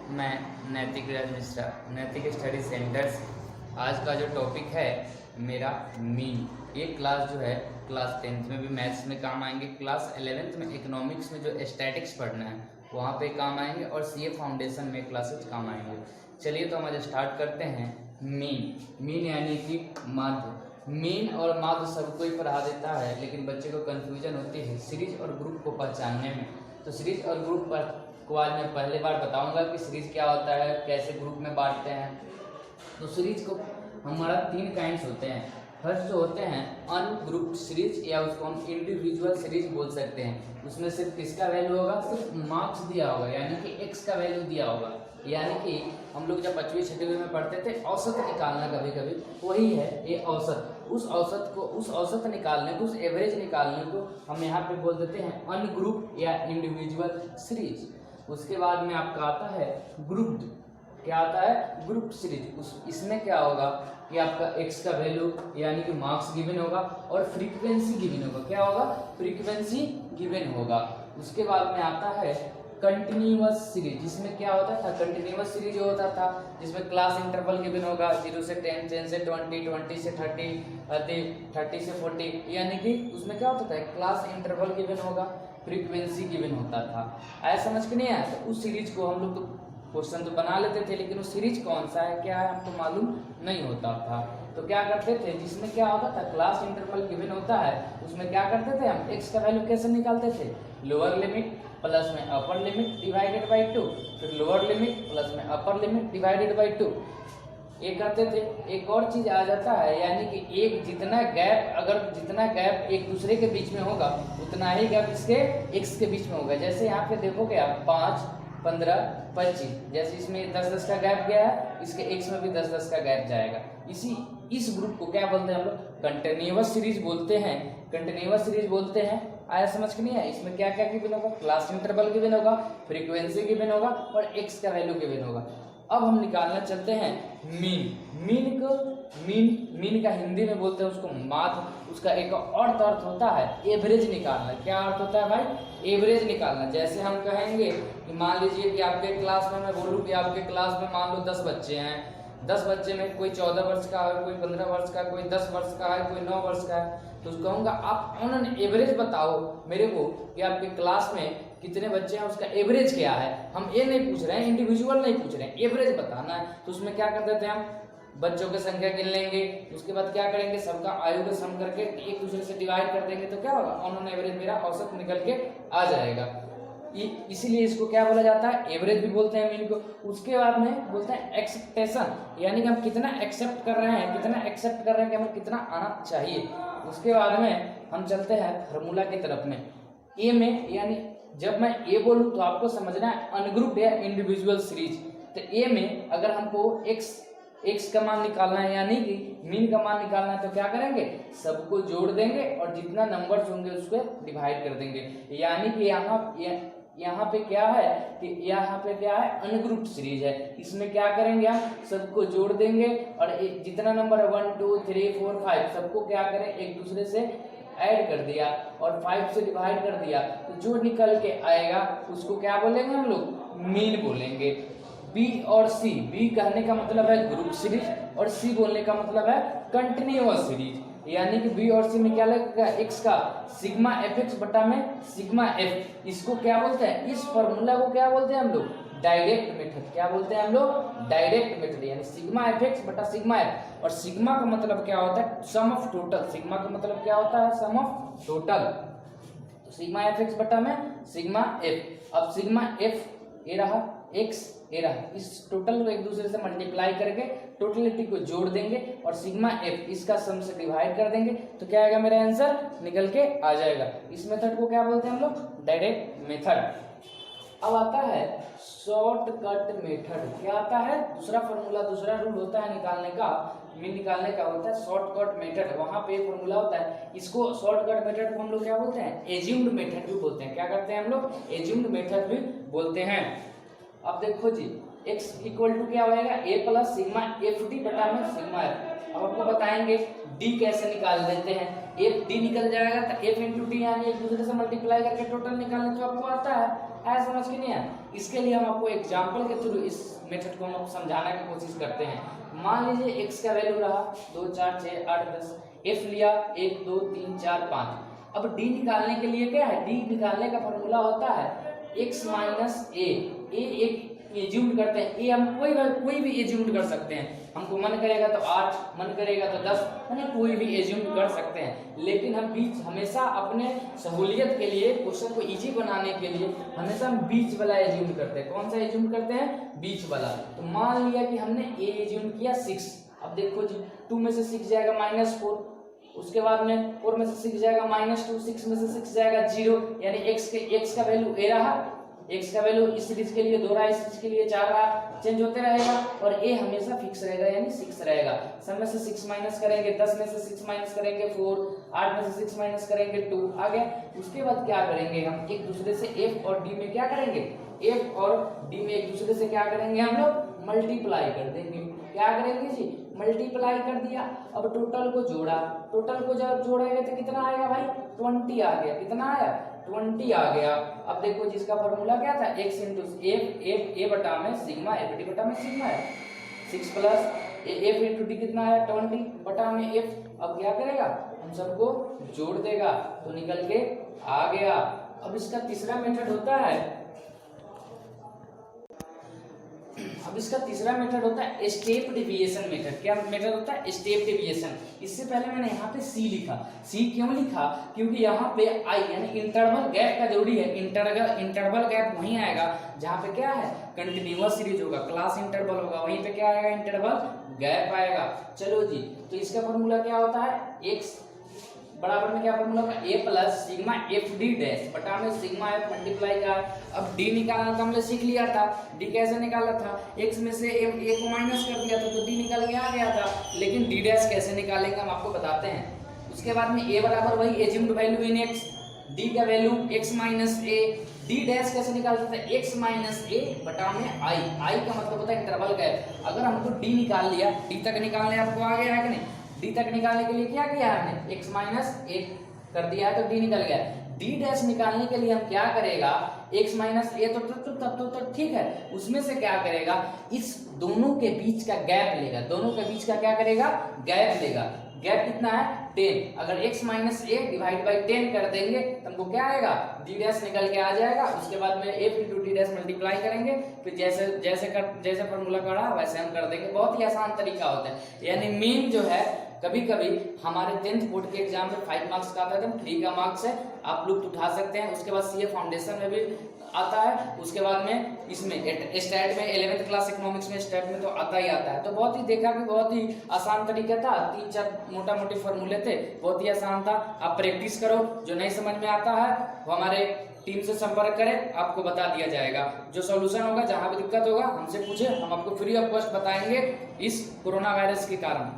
मैं नैतिक राज मिश्रा, नैतिक स्टडी सेंटर से। आज का जो टॉपिक है मेरा मीन। ये क्लास जो है क्लास 10th में भी मैथ्स में काम आएंगे, क्लास 11th में इकोनॉमिक्स में जो स्टैटिक्स पढ़ना है वहाँ पे काम आएंगे, और सीए फाउंडेशन में क्लासेस काम आएंगे। चलिए तो हम आज स्टार्ट करते हैं। मीन यानी कि माध्य। मीन और माध्य सब कोई पढ़ा देता है, लेकिन बच्चे को कन्फ्यूजन होती है सीरीज और ग्रुप को पहचानने में। तो सीरीज और ग्रुप को आज मैं पहली बार बताऊंगा कि सीरीज क्या होता है, कैसे ग्रुप में बांटते हैं। तो सीरीज को हमारा 3 काइंड्स होते हैं। फर्स्ट जो होते हैं अनग्रुप्ड सीरीज, या उसको हम इंडिविजुअल सीरीज बोल सकते हैं। उसमें सिर्फ किसका वैल्यू होगा, सिर्फ मार्क्स दिया होगा, यानी कि एक्स का वैल्यू दिया होगा। यानी कि हम लोग जब 5वीं 6वीं में पढ़ते थे औसत निकालना, कभी कभी वही है ये औसत। उस औसत निकालने को, उस एवरेज निकालने को हम यहाँ पे बोल देते हैं अनग्रुप या इंडिविजुअल सीरीज। उसके बाद में आपका आता है ग्रुप्ड। क्या आता है, ग्रुप सीरीज। इसमें क्या होगा कि आपका x का वैल्यू यानी कि मार्क्स गिवन होगा, और फ्रीक्वेंसी गिवन होगा। क्या होगा, फ्रीक्वेंसी गिवन होगा। उसके बाद में आता है कंटिन्यूअस सीरीज, जिसमें क्या होता था, कंटिन्यूअस सीरीज होता था जिसमें क्लास इंटरवल गिवन होगा 0 से 10, 10 से 20, 20 से 30, 30 से 40। यानी कि उसमें क्या होता था, क्लास इंटरवल गिवन होगा, फ्रीक्वेंसी गिवन होता था। आया समझ के नहीं आया? तो उस सीरीज को हम लोग तो क्वेश्चन तो बना लेते थे, लेकिन वो सीरीज कौन सा है, क्या है, हमको मालूम नहीं होता था। तो क्या करते थे, जिसमें क्या होता था क्लास इंटरवल गिवन होता है, उसमें क्या करते थे हम, एक्स का वैल्यू कैसे निकालते थे, लोअर लिमिट प्लस में अपर लिमिट डिवाइडेड बाई 2, फिर लोअर लिमिट प्लस में अपर लिमिट डिवाइडेड बाई 2, ये करते थे। एक और चीज आ जाता है, यानी कि एक जितना गैप एक दूसरे के बीच में होगा, उतना ही गैप इसके एक्स के बीच में होगा। जैसे यहाँ पे देखोगे आप 5, 15, 25, जैसे इसमें 10-10 का गैप गया है, इसके एक्स में भी 10-10 का गैप जाएगा। इस ग्रुप को क्या बोलते हैं हम लोग, कंटिन्यूअस सीरीज बोलते हैं। कंटिन्यूअस सीरीज बोलते हैं। आया समझ के नहीं है? इसमें क्या क्या गिवन होगा, क्लास इंटरवल गिवन होगा, फ्रीक्वेंसी गिवन होगा, और एक्स का वैल्यू गिवन होगा। अब हम निकालना चलते हैं मीन का हिंदी में बोलते हैं उसको माध्य। उसका एक और अर्थ होता है एवरेज निकालना। क्या अर्थ होता है भाई, एवरेज निकालना। जैसे हम कहेंगे कि मान लीजिए कि आपके क्लास में, मैं बोलूँ कि आपके क्लास में मान लो 10 बच्चे हैं। 10 बच्चे में कोई 14 वर्ष का है, कोई 15 वर्ष का, कोई 10 वर्ष का है, कोई 9 वर्ष का है। तो कहूँगा आप ऑन एवरेज बताओ मेरे को कि आपके क्लास में कितने बच्चे हैं, उसका एवरेज क्या है। हम ये नहीं पूछ रहे हैं, इंडिविजुअल नहीं पूछ रहे हैं, एवरेज बताना है। तो उसमें क्या कर देते हैं हम, बच्चों की संख्या गिन लेंगे, उसके बाद क्या करेंगे, सबका आयु का सम करके एक दूसरे से डिवाइड कर देंगे, तो क्या होगा, ऑन एवरेज मेरा औसत निकल के आ जाएगा। इसीलिए इसको क्या बोला जाता है, एवरेज भी बोलते हैं मीन को। उसके बाद में बोलते हैं एक्सेप्टेशन, यानी कि हम कितना एक्सेप्ट कर रहे हैं, कि हमें कितना आना चाहिए। उसके बाद में हम चलते हैं फार्मूला की तरफ में। ए में, यानी जब मैं ए बोलूँ तो आपको समझना है अनग्रुप या इंडिविजुअल सीरीज। तो ए में अगर हमको एक्स का मान निकालना है, यानी कि मीन का मान निकालना है, तो क्या करेंगे, सबको जोड़ देंगे और जितना नंबर्स होंगे उसको डिवाइड कर देंगे। यानी कि यहाँ पे क्या है, अनग्रुप्ड सीरीज है। इसमें क्या करेंगे, हम सबको जोड़ देंगे और जितना नंबर है 1, 2, 3, 4, 5 सबको क्या करें, एक दूसरे से ऐड कर दिया और 5 से डिवाइड कर दिया। तो जो निकल के आएगा उसको क्या बोलेंगे हम लोग, मीन बोलेंगे। बी और सी, बी कहने का मतलब है ग्रुप सीरीज, और सी बोलने का मतलब है कंटिन्यूअस सीरीज। यानी कि बी और सी में क्या लगेगा, एक्स का सिग्मा एफ एक्स बटा में सिग्मा एफ। इसको क्या बोलते हैं, इस फॉर्मूला को क्या बोलते हैं हम लोग, डायरेक्ट मेथड। क्या बोलते हैं हम लोग, डायरेक्ट मेथड, यानी सिग्मा एफ एक्स बटा सिग्मा एफ। और सिग्मा का मतलब क्या होता है, सम ऑफ टोटल। सिग्मा का मतलब क्या होता है, सम ऑफ टोटल। तो सिग्मा एफ एक्स बटा में सिग्मा एफ। अब सिग्मा एफ ये रहा, एक्स ये रहा, इस टोटल को एक दूसरे से मल्टीप्लाई करके टोटलिटी को जोड़ देंगे और सिग्मा एफ इसका सम से डिवाइड कर देंगे, तो क्या आएगा, मेरा आंसर निकल के आ जाएगा। इस मेथड को क्या बोलते हैं हम लोग, डायरेक्ट मेथड। अब आता है शॉर्टकट मेथड। क्या आता है, दूसरा फॉर्मूला, दूसरा रूल होता है निकालने का, मीन निकालने का, होता है शॉर्टकट मेथड। वहां पे फॉर्मूला होता है, इसको शॉर्टकट मेथड को हम लोग क्या बोलते हैं, एज्यूम्ड मेथड भी बोलते हैं। क्या करते हैं हम लोग, एज्यूम्ड मेथड भी बोलते हैं। अब देखो जी, x इक्वल टू क्या होएगा, a plus sigma F D बटा में सिग्मा एफ। अब आपको बताएंगे डी कैसे निकाल देते हैं, एफ डी निकल जाएगा तो एफ इंटू डी यानी एक दूसरे से मल्टीप्लाई करके टोटल निकालने तो आपको आता है समझ के नहीं है। इसके लिए हम आपको एग्जाम्पल के थ्रू इस मेथड को हम समझाने की कोशिश करते हैं। मान लीजिए एक्स का वैल्यू रहा 2 4 6 8 10, एफ लिया 1 2 3 4 5। अब डी निकालने के लिए क्या है, डी निकालने का फॉर्मूला होता है x माइनस ए एक एज्यूम करते हैं, ए हम कोई भी एज्यूम कर सकते हैं, हमको मन करेगा तो 8 मन करेगा तो 10, यानी कोई भी एज्यूम कर सकते हैं। लेकिन हम बीच हमेशा अपने सहूलियत के लिए क्वेश्चन को इजी बनाने के लिए हमेशा हम बीच वाला एज्यूम करते हैं। कौन सा एज्यूम करते हैं, बीच वाला। तो मान लिया कि हमने ए एज्यूम किया 6, अब देखो जी 2 में से 6 जाएगा -4, उसके बाद में 4 में से 6 जाएगा -2, 6 में से 6 जाएगा 0, यानी x का वैल्यू ए रहा, x का वैल्यू इस सीरीज के लिए 2 रहा, इस सीरीज के लिए 4 रहा, चेंज होते रहेगा और a हमेशा फिक्स रहेगा यानी 6 रहेगा। सब में से 6 माइनस करेंगे, 10 में से 6 माइनस करेंगे 4, 8 में से 6 माइनस करेंगे 2 आ गया। उसके बाद क्या करेंगे हम एक दूसरे से f और d में क्या करेंगे, f और d में एक दूसरे से क्या करेंगे हम लोग मल्टीप्लाई कर देंगे। क्या करेंगे जी, मल्टीप्लाई कर दिया। अब टोटल को जोड़ा, टोटल को जब जोड़ेंगे तो कितना आएगा भाई 20 आ गया, कितना आया 20 आ गया। अब देखो जिसका फॉर्मूला क्या था x इंटू एफ ए बटा में सिग्मा एफ डी बटा में सिग्मा है, 6 प्लस एफ इंटू डी कितना आया 20 बटा में एफ। अब क्या करेगा, हम सबको जोड़ देगा तो निकल के आ गया। अब इसका तीसरा मेथड होता है, अब इसका तीसरा मेथड होता है स्टेप डेविएशन मेथड। क्या मेथड होता है, स्टेप डेविएशन। इससे पहले मैंने यहाँ पे सी लिखा, सी क्यों लिखा, क्योंकि यहाँ पे आई यानी इंटरवल गैप का जरूरी है। इंटरवल गैप वहीं आएगा जहाँ पे क्या है कंटिन्यूअस सीरीज होगा, क्लास इंटरवल होगा, वहीं पे क्या आएगा इंटरवल गैप आएगा। चलो जी, तो इसका फॉर्मूला क्या होता है, x बराबर में क्या फॉर्मूला होगा, a plus sigma F D dash बटा में सिग्मा एफ मल्टीप्लाई का। अब d निकालना तो हमने सीख लिया था, d कैसे निकाला था, x में से a को माइनस कर दिया था तो d निकल के आ गया था। लेकिन d डैश कैसे निकालेंगे हम आपको बताते हैं। उसके बाद में a बराबर वही assumed value in x, d का value x minus a, d dash कैसे निकालते थे, x माइनस a बटा में i का मतलब होता है इंटरवल गैप। अगर हमको d निकाल लिया, d तक निकालने आपको आ गया है कि नहीं, d तक निकालने के लिए क्या किया हमने, x माइनस 1 कर दिया है तो d निकल गया। d डैश निकालने के लिए हम क्या करेगा, x माइनस a तो ठीक है, उसमें से क्या करेगा, इस दोनों के बीच का गैप लेगा, दोनों के बीच का क्या करेगा, गैप लेगा। गैप कितना है 10, अगर x minus a divide by 10 कर देंगे तो हमको क्या आएगा, d डैश निकल के आ जाएगा। उसके बाद में f into D dash multiply करेंगे, फिर जैसे फॉर्मूला करा वैसे हम कर देंगे। बहुत ही आसान तरीका होता है। यानी मेन जो है, कभी कभी हमारे 10th बोर्ड के एग्जाम में 5 मार्क्स का आता है, 3 का मार्क्स है, आप लोग उठा सकते हैं। उसके बाद सीए फाउंडेशन में भी आता है, उसके बाद में इसमें स्टैट में 11th क्लास इकोनॉमिक्स में स्टैट में तो आता ही आता है। तो बहुत ही देखा कि बहुत ही आसान तरीका था, 3-4 मोटा मोटी फॉर्मूले थे, बहुत ही आसान था। आप प्रैक्टिस करो, जो नहीं समझ में आता है वो हमारे टीम से संपर्क करें, आपको बता दिया जाएगा। जो सॉल्यूशन होगा, जहां भी दिक्कत होगा हमसे पूछे, हम आपको फ्री ऑफ कॉस्ट बताएंगे इस कोरोना वायरस के कारण।